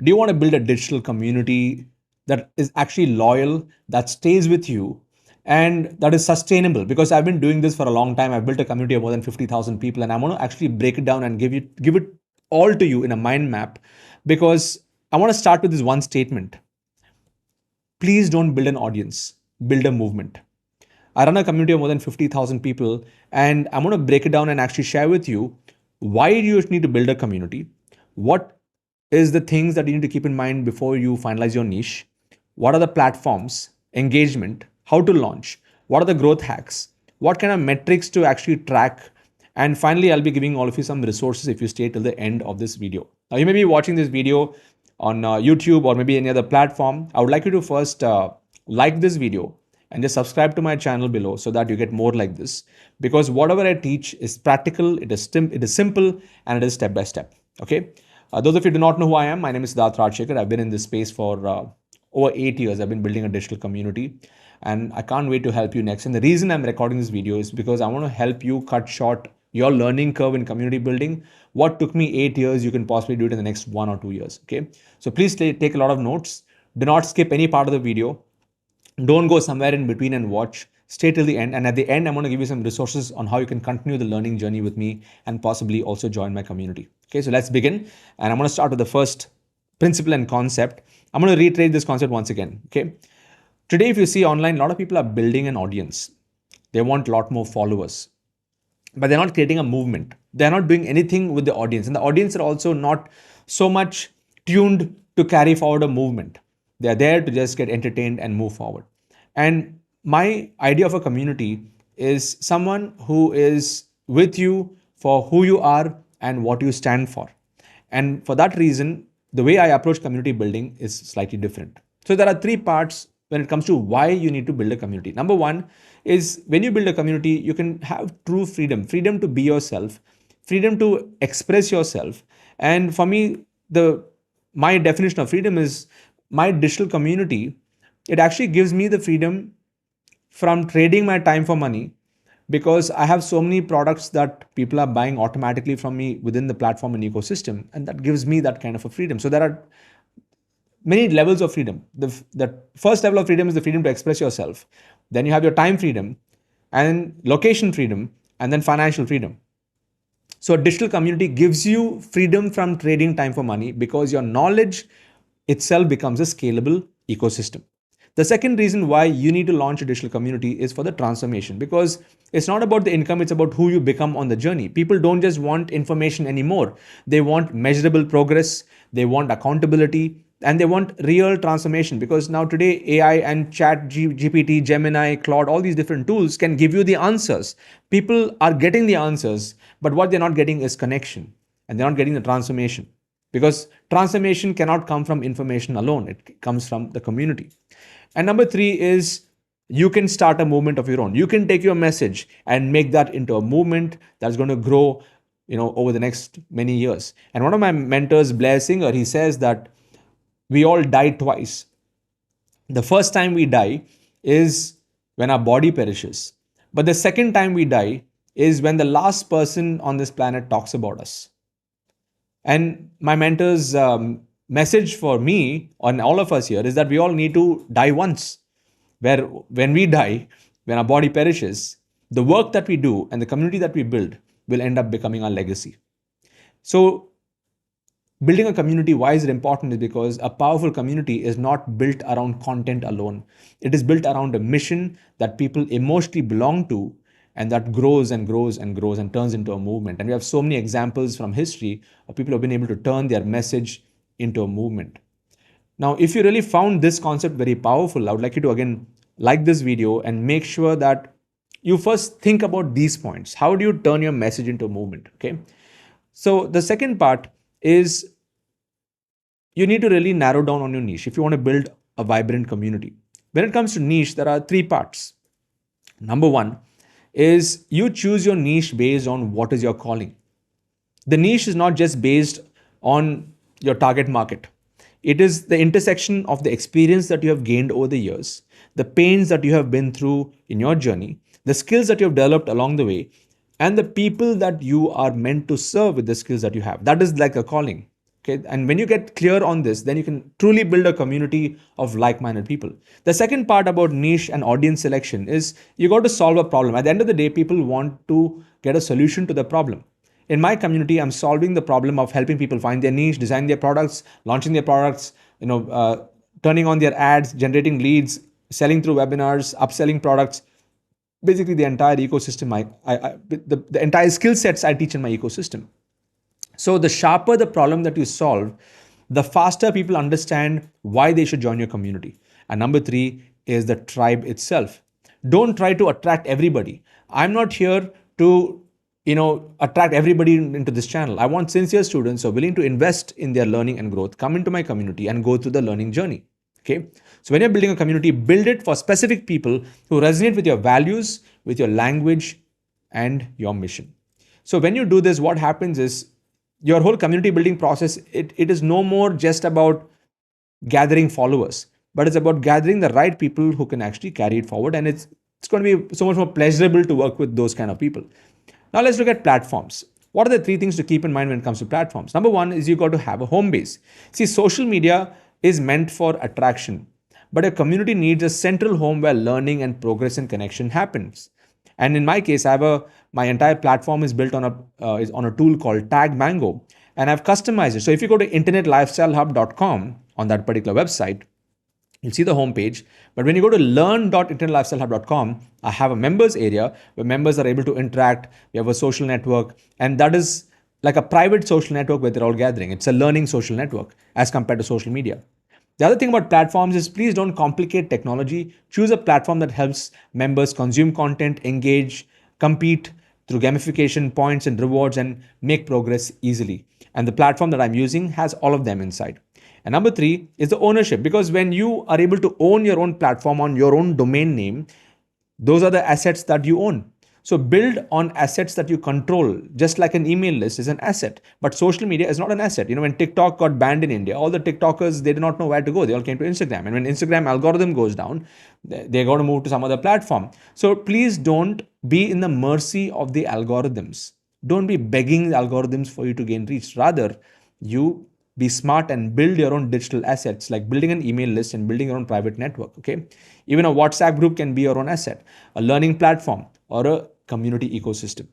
Do you want to build a digital community that is actually loyal, that stays with you, and that is sustainable? Because I've been doing this for a long time. I've built a community of more than 50,000 people, and I want to actually break it down and give it all to you in a mind map. Because I want to start with this one statement: please don't build an audience, build a movement. I run a community of more than 50,000 people, and I'm going to break it down and actually share with you why you need to build a community, what is the things that you need to keep in mind before you finalize your niche, what are the platforms, engagement, how to launch, what are the growth hacks, what kind of metrics to actually track, and finally, I'll be giving all of you some resources if you stay till the end of this video. Now, you may be watching this video on YouTube or maybe any other platform. I would like you to first like this video and just subscribe to my channel below so that you get more like this, because whatever I teach is practical, it is simple, and it is step by step. Okay. Those of you who do not know who I am, my name is Siddharth Rajsekar. I've been in this space for over 8 years. I've been building a digital community, and I can't wait to help you next. And the reason I'm recording this video is because I want to help you cut short your learning curve in community building. What took me 8 years, you can possibly do it in the next 1 or 2 years. Okay. So please take a lot of notes. Do not skip any part of the video. Don't go somewhere in between and watch. Stay till the end. And at the end, I'm going to give you some resources on how you can continue the learning journey with me and possibly also join my community. Okay, so let's begin. And I'm going to start with the first principle and concept. I'm going to reiterate this concept once again. Okay. Today, if you see online, a lot of people are building an audience. They want a lot more followers, but they're not creating a movement. They're not doing anything with the audience. And the audience are also not so much tuned to carry forward a movement. They're there to just get entertained and move forward. And my idea of a community is someone who is with you for who you are and what you stand for. And for that reason, the way I approach community building is slightly different. So there are three parts when it comes to why you need to build a community. Number one is when you build a community, you can have true freedom to be yourself, freedom to express yourself. And for me, my definition of freedom is my digital community. It actually gives me the freedom from trading my time for money, because I have so many products that people are buying automatically from me within the platform and ecosystem, and that gives me that kind of a freedom. So there are many levels of freedom. The first level of freedom is the freedom to express yourself. Then you have your time freedom, and location freedom, and then financial freedom. So a digital community gives you freedom from trading time for money, because your knowledge itself becomes a scalable ecosystem. The second reason why you need to launch a digital community is for the transformation, because it's not about the income, it's about who you become on the journey. People don't just want information anymore. They want measurable progress, they want accountability, and they want real transformation, because now today AI and GPT, Gemini, Claude, all these different tools can give you the answers. People are getting the answers, but what they're not getting is connection, and they're not getting the transformation, because transformation cannot come from information alone. It comes from the community. And number three is you can start a movement of your own. You can take your message and make that into a movement that's going to grow, over the next many years. And one of my mentors, Blair Singer, he says that we all die twice. The first time we die is when our body perishes. But the second time we die is when the last person on this planet talks about us. And my mentor's message for me and all of us here is that we all need to die once, where when we die, when our body perishes, the work that we do and the community that we build will end up becoming our legacy. So building a community, why is it important? Is because a powerful community is not built around content alone. It is built around a mission that people emotionally belong to, and that grows and grows and grows and turns into a movement. And we have so many examples from history of people who have been able to turn their message into a movement. Now, if you really found this concept very powerful, I would like you to again like this video and make sure that you first think about these points. How do you turn your message into a movement? Okay. So the second part is you need to really narrow down on your niche if you want to build a vibrant community. When it comes to niche, there are three parts. Number one is you choose your niche based on what is your calling. The niche is not just based on your target market. It is the intersection of the experience that you have gained over the years, the pains that you have been through in your journey, the skills that you have developed along the way, and the people that you are meant to serve with the skills that you have. That is like a calling. Okay, and when you get clear on this, then you can truly build a community of like-minded people. The second part about niche and audience selection is you got to solve a problem. At the end of the day, people want to get a solution to the problem. In my community, I'm solving the problem of helping people find their niche, design their products, launching their products, turning on their ads, generating leads, selling through webinars, upselling products. Basically, the entire ecosystem, the entire skill sets I teach in my ecosystem. So the sharper the problem that you solve, the faster people understand why they should join your community. And number three is the tribe itself. Don't try to attract everybody. I'm not here to attract everybody into this channel. I want sincere students who are willing to invest in their learning and growth, come into my community and go through the learning journey. Okay. So when you're building a community, build it for specific people who resonate with your values, with your language, and your mission. So when you do this, what happens is your whole community building process, it is no more just about gathering followers, but it's about gathering the right people who can actually carry it forward. And it's going to be so much more pleasurable to work with those kind of people. Now let's look at platforms. What are the three things to keep in mind when it comes to platforms? Number one is you got to have a home base. See, social media is meant for attraction, but a community needs a central home where learning and progress and connection happens. And in my case, my entire platform is built on a tool called Tag Mango, and I've customized it. So if you go to internetlifestylehub.com on that particular website, you'll see the homepage. But when you go to learn.internetlifestylehub.com, I have a members area where members are able to interact. We have a social network, and that is like a private social network where they're all gathering. It's a learning social network as compared to social media. The other thing about platforms is please don't complicate technology. Choose a platform that helps members consume content, engage, compete through gamification, points and rewards, and make progress easily. And the platform that I'm using has all of them inside. And number three is the ownership, because when you are able to own your own platform on your own domain name, those are the assets that you own. So build on assets that you control, just like an email list is an asset. But social media is not an asset. When TikTok got banned in India, all the TikTokers, they did not know where to go. They all came to Instagram. And when Instagram algorithm goes down, they're going to move to some other platform. So please don't be in the mercy of the algorithms. Don't be begging the algorithms for you to gain reach. Rather, you be smart and build your own digital assets, like building an email list and building your own private network. Okay. Even a WhatsApp group can be your own asset, a learning platform, or a community ecosystem.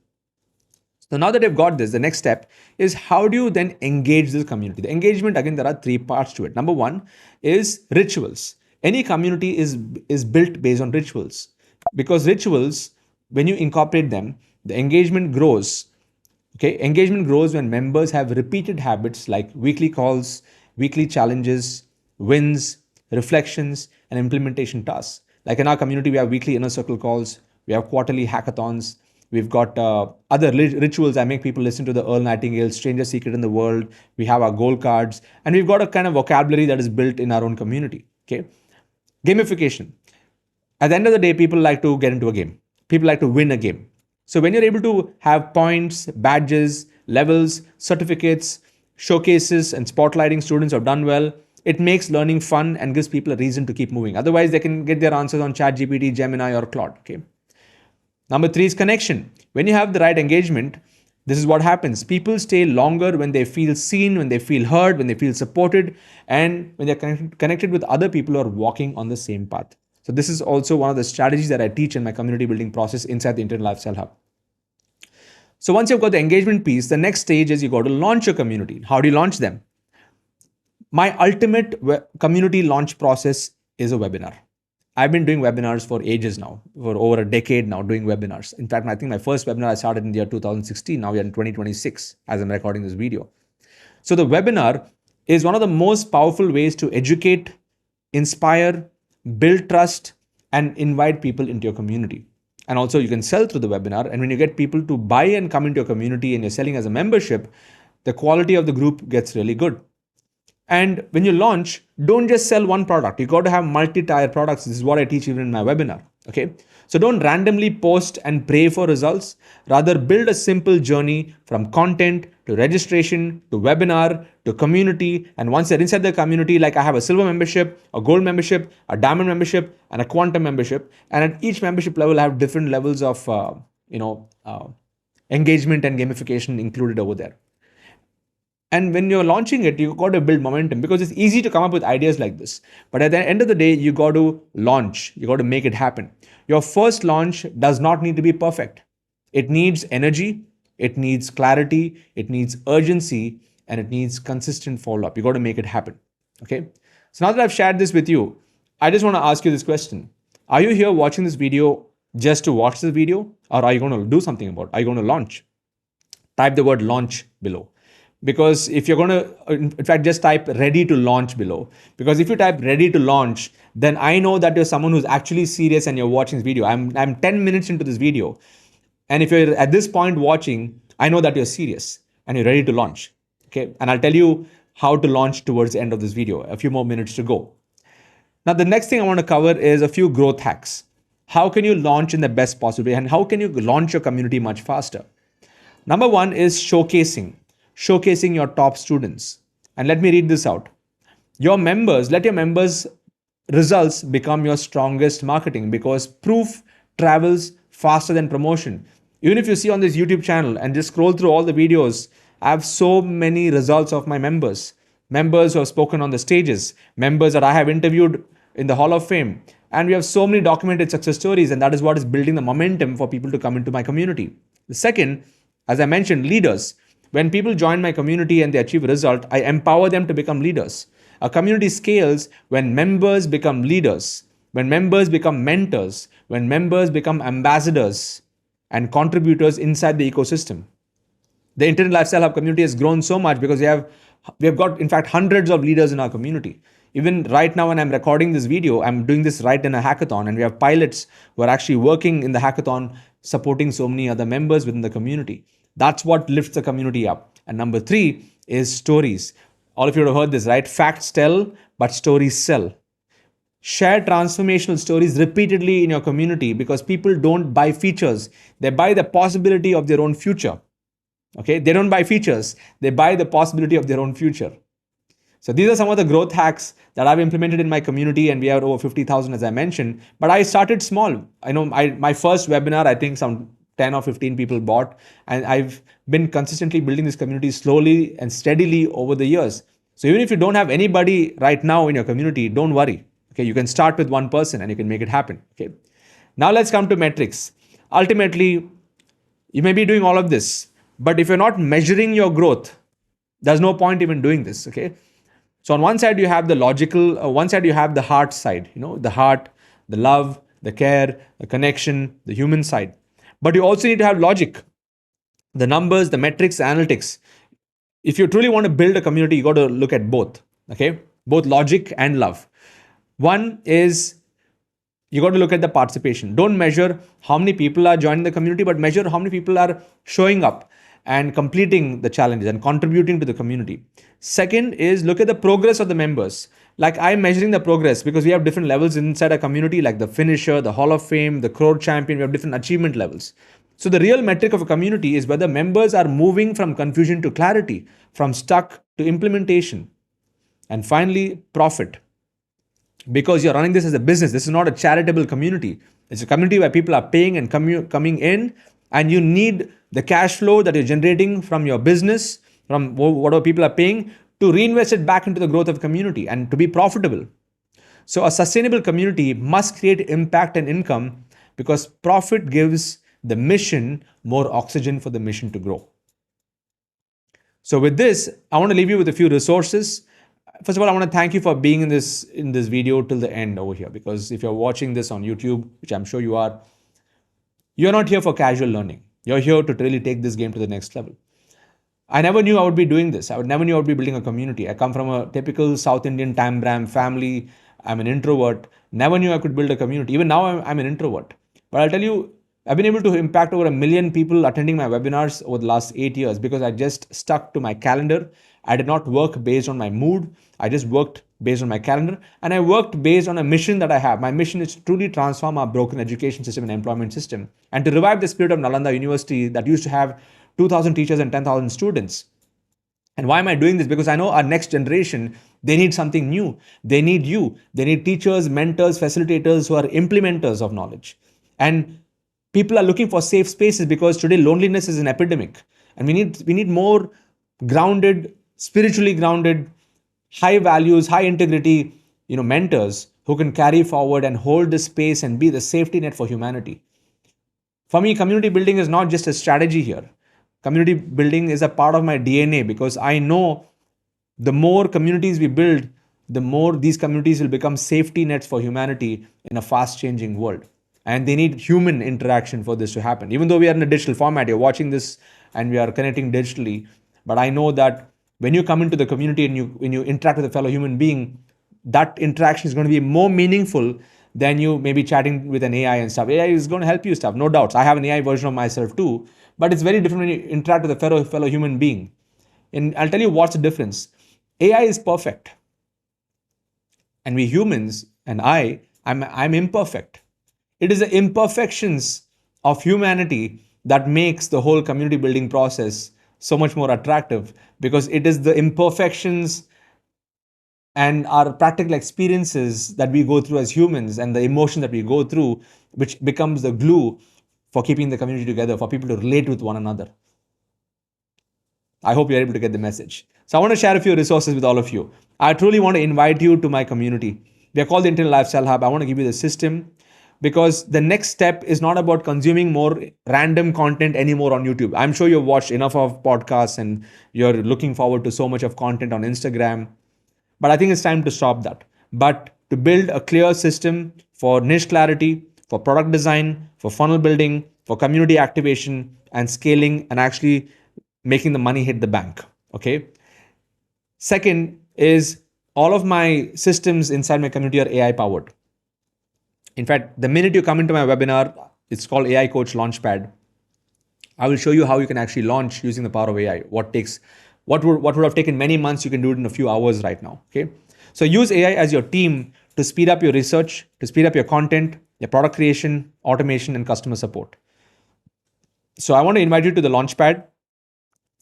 So now that you've got this, the next step is how do you then engage this community? The engagement, again, there are three parts to it. Number one is rituals. Any community is built based on rituals, because rituals, when you incorporate them, the engagement grows. Okay, engagement grows when members have repeated habits like weekly calls, weekly challenges, wins, reflections, and implementation tasks. Like in our community, we have weekly inner circle calls, we have quarterly hackathons, we've got other rituals. I make people listen to the Earl Nightingale's Stranger Secret in the World. We have our goal cards, and we've got a kind of vocabulary that is built in our own community. Okay, gamification. At the end of the day, people like to get into a game. People like to win a game. So when you're able to have points, badges, levels, certificates, showcases, and spotlighting students who have done well, it makes learning fun and gives people a reason to keep moving. Otherwise, they can get their answers on ChatGPT, Gemini, or Claude. Okay. Number three is connection. When you have the right engagement, this is what happens. People stay longer when they feel seen, when they feel heard, when they feel supported, and when they're connected with other people who are walking on the same path. So this is also one of the strategies that I teach in my community building process inside the Internet Lifestyle Hub. So once you've got the engagement piece, the next stage is you got to launch your community. How do you launch them? My ultimate community launch process is a webinar. I've been doing webinars for ages now, for over a decade now, doing webinars. In fact, I think my first webinar I started in the year 2016. Now we're in 2026 as I'm recording this video. So the webinar is one of the most powerful ways to educate, inspire, build trust, and invite people into your community. And also you can sell through the webinar. And when you get people to buy and come into your community and you're selling as a membership, the quality of the group gets really good. And when you launch, don't just sell one product. You got to have multi-tier products. This is what I teach even in my webinar. Okay. So don't randomly post and pray for results. Rather, build a simple journey from content to registration to webinar to community. And once you're inside the community, like I have a silver membership, a gold membership, a diamond membership, and a quantum membership. And at each membership level, I have different levels of engagement and gamification included over there. And when you're launching it, you got to build momentum because it's easy to come up with ideas like this. But at the end of the day, you got to launch, you got to make it happen. Your first launch does not need to be perfect. It needs energy, it needs clarity, it needs urgency, and it needs consistent follow up. You got to make it happen. Okay. So now that I've shared this with you, I just want to ask you this question. Are you here watching this video just to watch this video, or are you going to do something about it? Are you going to launch? Type the word launch below, because if you're going to, in fact, just type ready to launch below, because if you type ready to launch, then I know that you're someone who's actually serious and you're watching this video. I'm 10 minutes into this video, and if you're at this point watching, I know that you're serious and you're ready to launch. Okay, and I'll tell you how to launch towards the end of this video. A few more minutes to go. Now, the next thing I want to cover is a few growth hacks. How can you launch in the best possible way, and how can you launch your community much faster? Number one is showcasing your top students. And let me read this out. Let your members' results become your strongest marketing, because proof travels faster than promotion. Even if you see on this YouTube channel and just scroll through all the videos, I have so many results of my members who have spoken on the stages, members that I have interviewed in the Hall of Fame. And we have so many documented success stories, and that is what is building the momentum for people to come into my community. The second, as I mentioned, leaders. When people join my community and they achieve a result, I empower them to become leaders. A community scales when members become leaders, when members become mentors, when members become ambassadors and contributors inside the ecosystem. The Internet Lifestyle Hub community has grown so much because we have got, in fact, hundreds of leaders in our community. Even right now, when I'm recording this video, I'm doing this right in a hackathon, and we have pilots who are actually working in the hackathon, supporting so many other members within the community. That's what lifts the community up. And number three is stories. All of you have heard this, right? Facts tell, but stories sell. Share transformational stories repeatedly in your community, because people don't buy features. They buy the possibility of their own future. Okay? They don't buy features. They buy the possibility of their own future. So these are some of the growth hacks that I've implemented in my community, and we have over 50,000, as I mentioned. But I started small. I know my first webinar, I think some 10 or 15 people bought, and I've been consistently building this community slowly and steadily over the years. So even if you don't have anybody right now in your community, don't worry. Okay, you can start with one person and you can make it happen. Okay. Now let's come to metrics. Ultimately, you may be doing all of this, but if you're not measuring your growth, there's no point even doing this. Okay. So on one side, you have the logical, one side, you have the heart side, the heart, the love, the care, the connection, the human side. But you also need to have logic, the numbers, the metrics, the analytics. If you truly want to build a community, you got to look at both, okay? Both logic and love. One is you got to look at the participation. Don't measure how many people are joining the community, but measure how many people are showing up and completing the challenges and contributing to the community. Second is look at the progress of the members. Like I'm measuring the progress because we have different levels inside a community, like the finisher, the Hall of Fame, the crore champion. We have different achievement levels. So the real metric of a community is whether members are moving from confusion to clarity, from stuck to implementation. And finally, profit. Because you're running this as a business. This is not a charitable community. It's a community where people are paying and coming in, and you need the cash flow that you're generating from your business, from whatever people are paying, to reinvest it back into the growth of the community and to be profitable. So a sustainable community must create impact and income, because profit gives the mission more oxygen for the mission to grow. So with this, I want to leave you with a few resources. First of all, I want to thank you for being in this video till the end over here, because if you're watching this on YouTube, which I'm sure you are, you're not here for casual learning. You're here to really take this game to the next level. I never knew I would be doing this. Never knew I would be building a community. I come from a typical South Indian Tambram family. I'm an introvert. Never knew I could build a community. Even now, I'm an introvert. But I'll tell you, I've been able to impact over 1 million people attending my webinars over the last 8 years, because I just stuck to my calendar. I did not work based on my mood. I just worked based on my calendar, and I worked based on a mission that I have. My mission is to truly transform our broken education system and employment system, and to revive the spirit of Nalanda University that used to have 2,000 teachers and 10,000 students. And why am I doing this? Because I know our next generation, they need something new. They need you. They need teachers, mentors, facilitators who are implementers of knowledge. And people are looking for safe spaces, because today loneliness is an epidemic. And we need more grounded, spiritually grounded, high values, high integrity, mentors who can carry forward and hold the space and be the safety net for humanity. For me, community building is not just a strategy here. Community building is a part of my DNA because I know the more communities we build, the more these communities will become safety nets for humanity in a fast changing world. And they need human interaction for this to happen. Even though we are in a digital format, you're watching this and we are connecting digitally. But I know that when you come into the community and when you interact with a fellow human being, that interaction is going to be more meaningful than you maybe chatting with an AI and stuff. AI is going to help you stuff, no doubts. I have an AI version of myself too, but it's very different when you interact with a fellow human being. And I'll tell you what's the difference. AI is perfect, and we humans and I'm imperfect. It is the imperfections of humanity that makes the whole community building process so much more attractive, because it is the imperfections and our practical experiences that we go through as humans and the emotion that we go through, which becomes the glue for keeping the community together, for people to relate with one another. I hope you're able to get the message. So I want to share a few resources with all of you. I truly want to invite you to my community. We are called the Internal Lifestyle Hub. I want to give you the system, because the next step is not about consuming more random content anymore on YouTube. I'm sure you've watched enough of podcasts and you're looking forward to so much of content on Instagram. But I think it's time to stop that. But to build a clear system for niche clarity, for product design, for funnel building, for community activation and scaling, and actually making the money hit the bank. Okay. Second is all of my systems inside my community are AI powered. In fact, the minute you come into my webinar, it's called AI Coach Launchpad. I will show you how you can actually launch using the power of AI. What would have taken many months, you can do it in a few hours right now. Okay. So use AI as your team to speed up your research, to speed up your content, your product creation, automation, and customer support. So I want to invite you to the Launchpad.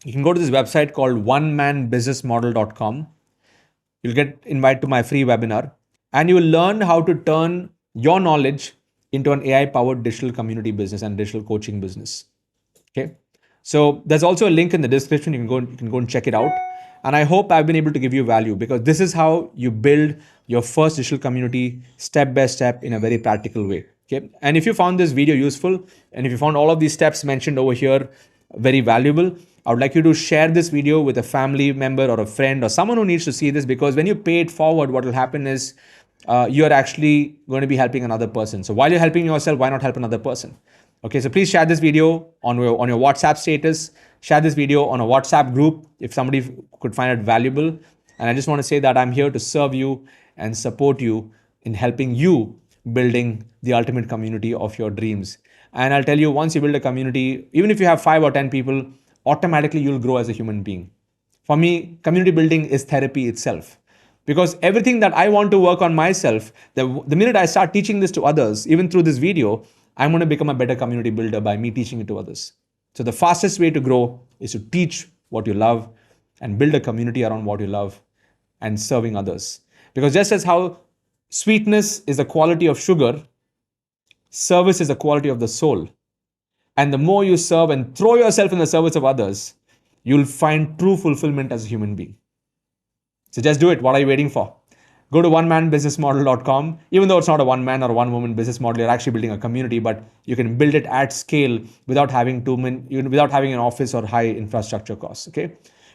You can go to this website called onemanbusinessmodel.com. You'll get invited to my free webinar, and you will learn how to turn your knowledge into an AI powered digital community business and digital coaching business. Okay. So there's also a link in the description. You can go and check it out. And I hope I've been able to give you value, because this is how you build your first digital community step by step in a very practical way. Okay. And if you found this video useful, and if you found all of these steps mentioned over here very valuable, I would like you to share this video with a family member or a friend or someone who needs to see this, because when you pay it forward, what will happen is you're actually going to be helping another person. So while you're helping yourself, why not help another person? Okay, so please share this video on your WhatsApp status. Share this video on a WhatsApp group if somebody could find it valuable. And I just want to say that I'm here to serve you and support you in helping you building the ultimate community of your dreams. And I'll tell you, once you build a community, even if you have 5 or 10 people, automatically you'll grow as a human being. For me, community building is therapy itself. Because everything that I want to work on myself, the minute I start teaching this to others, even through this video, I'm going to become a better community builder by me teaching it to others. So the fastest way to grow is to teach what you love and build a community around what you love and serving others. Because just as how sweetness is the quality of sugar, service is the quality of the soul. And the more you serve and throw yourself in the service of others, you'll find true fulfillment as a human being. So just do it. What are you waiting for? Go to onemanbusinessmodel.com. Even though it's not a one man or one woman business model, you're actually building a community, but you can build it at scale without having an office or high infrastructure costs. Okay.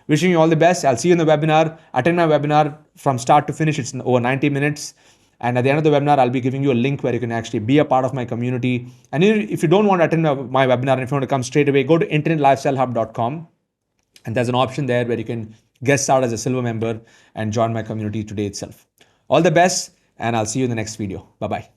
Wishing you all the best. I'll see you in the webinar. Attend my webinar from start to finish. It's over 90 minutes. And at the end of the webinar, I'll be giving you a link where you can actually be a part of my community. And if you don't want to attend my webinar and if you want to come straight away, go to internetlifestylehub.com. And there's an option there where you can guest out as a silver member and join my community today itself. All the best, and I'll see you in the next video. Bye-bye.